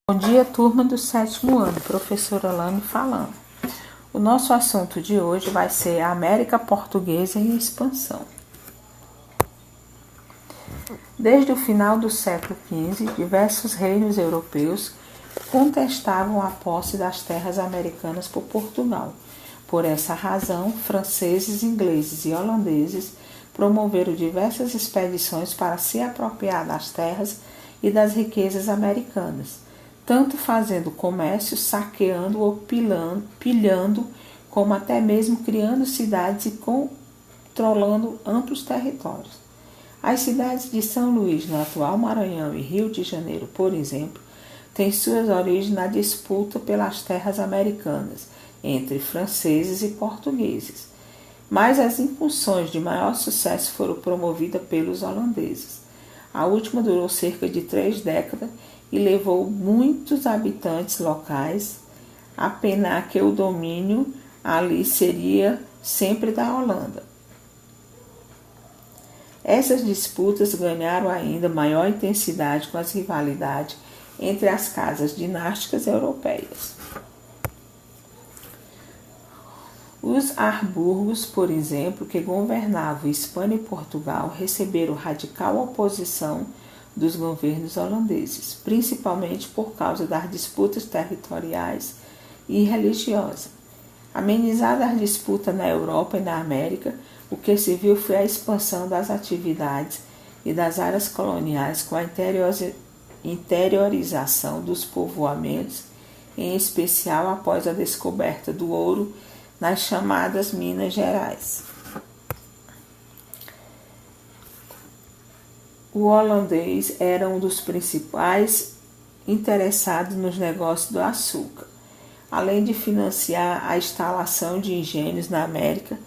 Bom dia, turma do 7º ano, professora Lame falando. O nosso assunto de hoje vai ser a América Portuguesa em expansão. Desde o final do século XV, diversos reinos europeus contestavam a posse das terras americanas por Portugal. Por essa razão, franceses, ingleses e holandeses promoveram diversas expedições para se apropriar das terras e das riquezas americanas, tanto fazendo comércio, saqueando ou pilhando, como até mesmo criando cidades e controlando amplos territórios. As cidades de São Luís, no atual Maranhão, e Rio de Janeiro, por exemplo, têm suas origens na disputa pelas terras americanas entre franceses e portugueses. Mas as incursões de maior sucesso foram promovidas pelos holandeses. A última durou cerca de 3 décadas e levou muitos habitantes locais a penar que o domínio ali seria sempre da Holanda. Essas disputas ganharam ainda maior intensidade com as rivalidades entre as casas dinásticas europeias. Os Habsburgos, por exemplo, que governavam Espanha e Portugal, receberam radical oposição dos governos holandeses, principalmente por causa das disputas territoriais e religiosas. Amenizadas as disputas na Europa e na América, o que se viu foi a expansão das atividades e das áreas coloniais com a interiorização dos povoamentos, em especial após a descoberta do ouro nas chamadas Minas Gerais. O holandês era um dos principais interessados nos negócios do açúcar. Além de financiar a instalação de engenhos na América,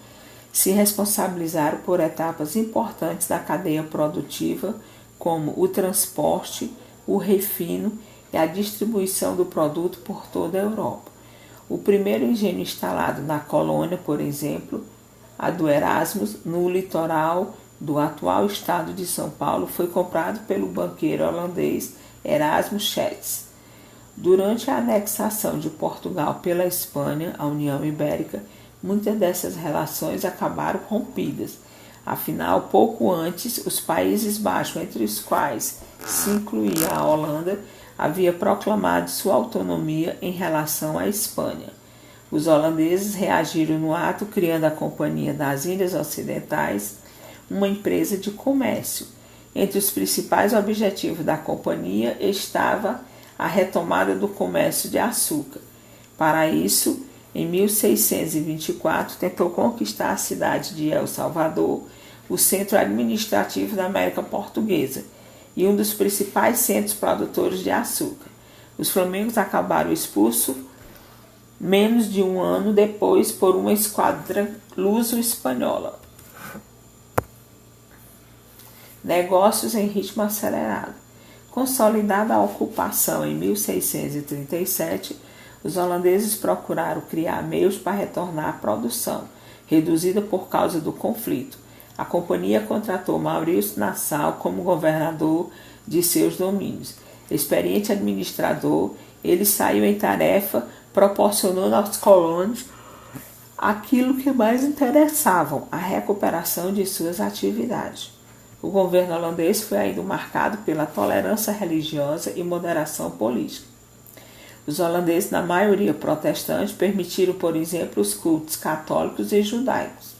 se responsabilizaram por etapas importantes da cadeia produtiva, como o transporte, o refino e a distribuição do produto por toda a Europa. O primeiro engenho instalado na colônia, por exemplo, a do Erasmus, no litoral do atual estado de São Paulo, foi comprado pelo banqueiro holandês Erasmus Schetz. Durante a anexação de Portugal pela Espanha à União Ibérica, muitas dessas relações acabaram rompidas. Afinal, pouco antes, os Países Baixos, entre os quais se incluía a Holanda, havia proclamado sua autonomia em relação à Espanha. Os holandeses reagiram no ato, criando a Companhia das Índias Ocidentais, uma empresa de comércio. Entre os principais objetivos da companhia estava a retomada do comércio de açúcar. Para isso, em 1624, tentou conquistar a cidade de El Salvador, o centro administrativo da América Portuguesa e um dos principais centros produtores de açúcar. Os flamengos acabaram expulsos menos de um ano depois por uma esquadra luso-espanhola. Negócios em ritmo acelerado. Consolidada a ocupação em 1637, os holandeses procuraram criar meios para retornar à produção, reduzida por causa do conflito. A companhia contratou Maurício Nassau como governador de seus domínios. Experiente administrador, ele saiu em tarefa, proporcionando aos colonos aquilo que mais interessavam, a recuperação de suas atividades. O governo holandês foi ainda marcado pela tolerância religiosa e moderação política. Os holandeses, na maioria protestante, permitiram, por exemplo, os cultos católicos e judaicos.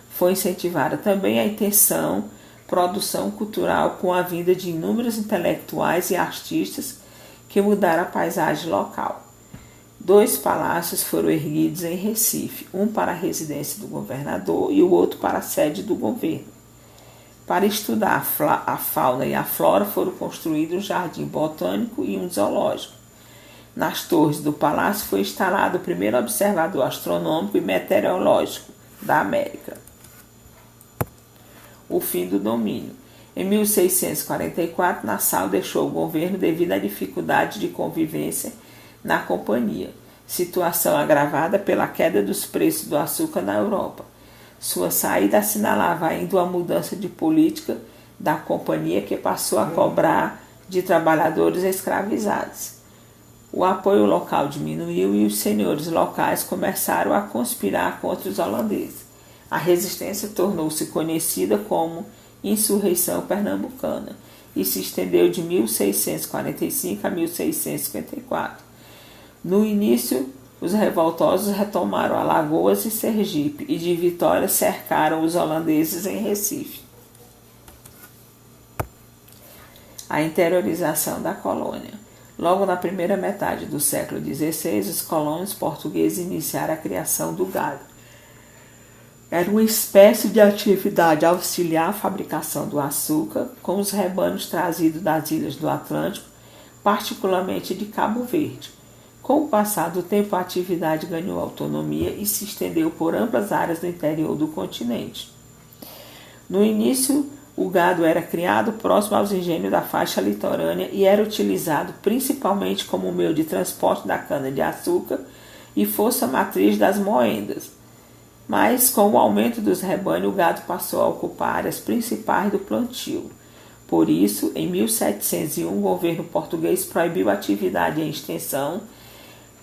Foi incentivada também a intenção, produção cultural com a vinda de inúmeros intelectuais e artistas que mudaram a paisagem local. 2 palácios foram erguidos em Recife, um para a residência do governador e o outro para a sede do governo. Para estudar a fauna e a flora foram construídos um jardim botânico e um zoológico. Nas torres do palácio foi instalado o primeiro observador astronômico e meteorológico da América. O fim do domínio. Em 1644, Nassau deixou o governo devido à dificuldade de convivência na companhia, situação agravada pela queda dos preços do açúcar na Europa. Sua saída assinalava ainda uma mudança de política da companhia, que passou a cobrar de trabalhadores escravizados. O apoio local diminuiu e os senhores locais começaram a conspirar contra os holandeses. A resistência tornou-se conhecida como Insurreição Pernambucana e se estendeu de 1645 a 1654. No início, os revoltosos retomaram Alagoas e Sergipe e de Vitória cercaram os holandeses em Recife. A interiorização da colônia. Logo na primeira metade do século XVI, os colonos portugueses iniciaram a criação do gado. Era uma espécie de atividade auxiliar à fabricação do açúcar, com os rebanhos trazidos das ilhas do Atlântico, particularmente de Cabo Verde. Com o passar do tempo, a atividade ganhou autonomia e se estendeu por amplas áreas do interior do continente. No início, o gado era criado próximo aos engenhos da faixa litorânea e era utilizado principalmente como meio de transporte da cana-de-açúcar e força matriz das moendas. Mas, com o aumento dos rebanhos, o gado passou a ocupar áreas principais do plantio. Por isso, em 1701, o governo português proibiu a atividade em extensão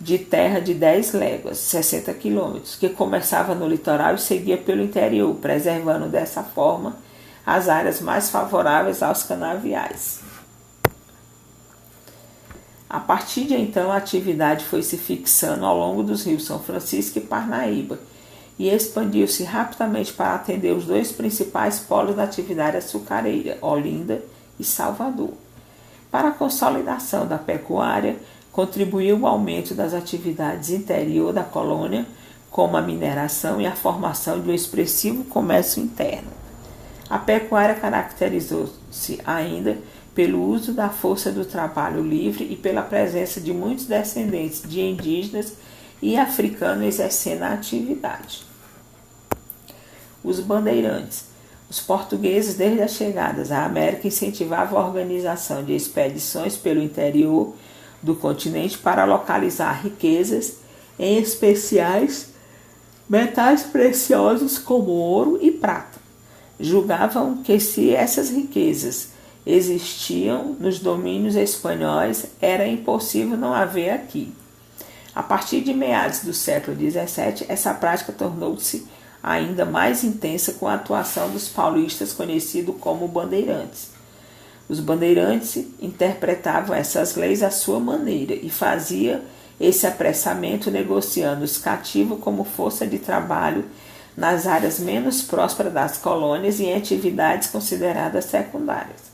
de terra de 10 léguas, 60 quilômetros, que começava no litoral e seguia pelo interior, preservando dessa forma as áreas mais favoráveis aos canaviais. A partir de então, a atividade foi se fixando ao longo dos rios São Francisco e Parnaíba e expandiu-se rapidamente para atender os dois principais polos da atividade açucareira, Olinda e Salvador. Para a consolidação da pecuária, contribuiu o aumento das atividades interior da colônia, como a mineração e a formação de um expressivo comércio interno. A pecuária caracterizou-se ainda pelo uso da força do trabalho livre e pela presença de muitos descendentes de indígenas e africanos exercendo a atividade. Os bandeirantes. Os portugueses, desde as chegadas à América, incentivavam a organização de expedições pelo interior do continente para localizar riquezas, em especiais metais preciosos como ouro e prata. Julgavam que se essas riquezas existiam nos domínios espanhóis, era impossível não haver aqui. A partir de meados do século XVII, essa prática tornou-se ainda mais intensa com a atuação dos paulistas conhecidos como bandeirantes. Os bandeirantes interpretavam essas leis à sua maneira e faziam esse apressamento negociando os cativos como força de trabalho nas áreas menos prósperas das colônias e em atividades consideradas secundárias.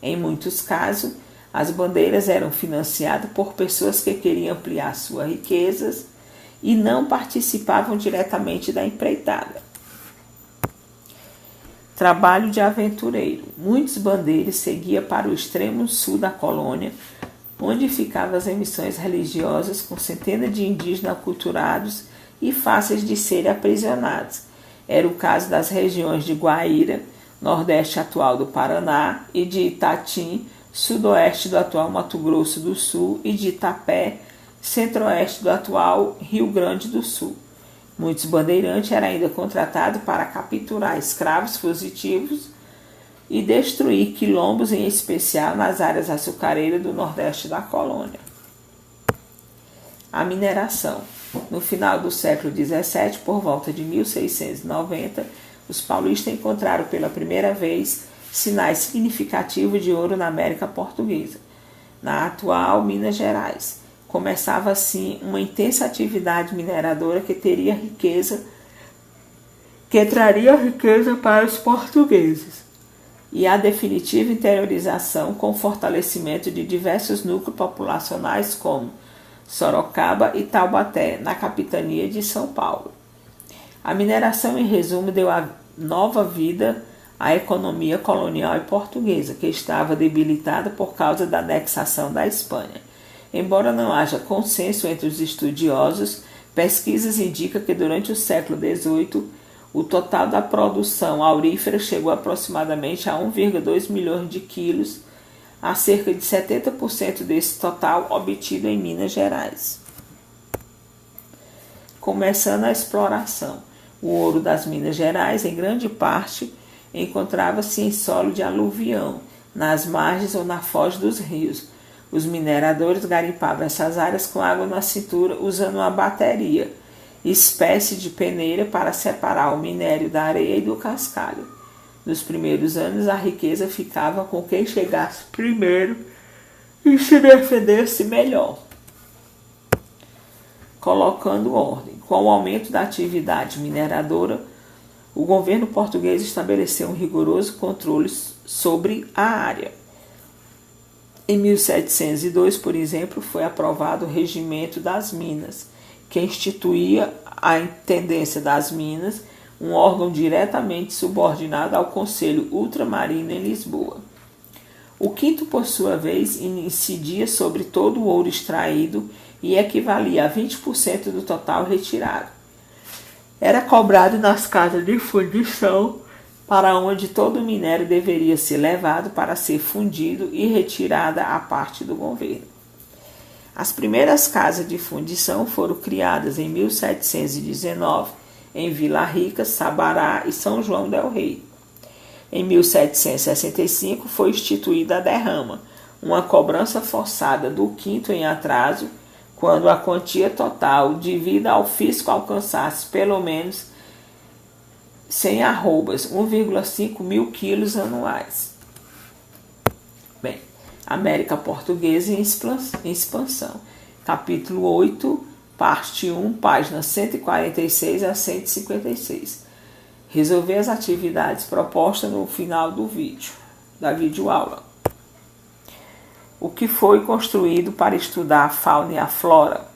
Em muitos casos, as bandeiras eram financiadas por pessoas que queriam ampliar suas riquezas e não participavam diretamente da empreitada. Trabalho de aventureiro. Muitos bandeiros seguiam para o extremo sul da colônia, onde ficavam as missões religiosas com centenas de indígenas aculturados e fáceis de serem aprisionados. Era o caso das regiões de Guaíra, nordeste atual do Paraná, e de Itatim, sudoeste do atual Mato Grosso do Sul, e de Itapé, centro-oeste do atual Rio Grande do Sul. Muitos bandeirantes eram ainda contratados para capturar escravos fugitivos e destruir quilombos, em especial nas áreas açucareiras do nordeste da colônia. A mineração. No final do século XVII, por volta de 1690, os paulistas encontraram pela primeira vez sinais significativos de ouro na América Portuguesa, na atual Minas Gerais. Começava assim uma intensa atividade mineradora que traria riqueza para os portugueses, e a definitiva interiorização com o fortalecimento de diversos núcleos populacionais como Sorocaba e Taubaté, na capitania de São Paulo. A mineração, em resumo, deu a nova vida à economia colonial e portuguesa, que estava debilitada por causa da anexação da Espanha. Embora não haja consenso entre os estudiosos, pesquisas indicam que durante o século XVIII, o total da produção aurífera chegou aproximadamente a 1,2 milhões de quilos, a cerca de 70% desse total obtido em Minas Gerais. Começando a exploração. O ouro das Minas Gerais, em grande parte, encontrava-se em solo de aluvião, nas margens ou na foz dos rios. Os mineradores garimpavam essas áreas com água na cintura usando uma bateria, espécie de peneira para separar o minério da areia e do cascalho. Nos primeiros anos, a riqueza ficava com quem chegasse primeiro e se defendesse melhor. Colocando ordem. Com o aumento da atividade mineradora, o governo português estabeleceu um rigoroso controle sobre a área. Em 1702, por exemplo, foi aprovado o Regimento das Minas, que instituía a Intendência das Minas, um órgão diretamente subordinado ao Conselho Ultramarino em Lisboa. O quinto, por sua vez, incidia sobre todo o ouro extraído e equivalia a 20% do total retirado. Era cobrado nas casas de fundição, para onde todo o minério deveria ser levado para ser fundido e retirada a parte do governo. As primeiras casas de fundição foram criadas em 1719 em Vila Rica, Sabará e São João del Rei. Em 1765 foi instituída a derrama, uma cobrança forçada do quinto em atraso, quando a quantia total devida ao fisco alcançasse pelo menos 100 arrobas, 1,5 mil quilos anuais. Bem, América Portuguesa em expansão. Capítulo 8, parte 1, páginas 146 a 156. Resolver as atividades propostas no final do vídeo, da videoaula. O que foi construído para estudar a fauna e a flora?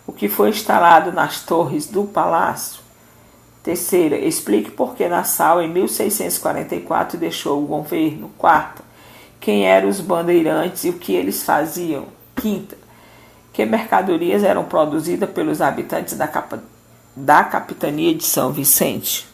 O que foi instalado nas torres do palácio? Terceira, explique por que Nassau, em 1644, deixou o governo. Quarta, quem eram os bandeirantes e o que eles faziam. Quinta, que mercadorias eram produzidas pelos habitantes da capitania de São Vicente.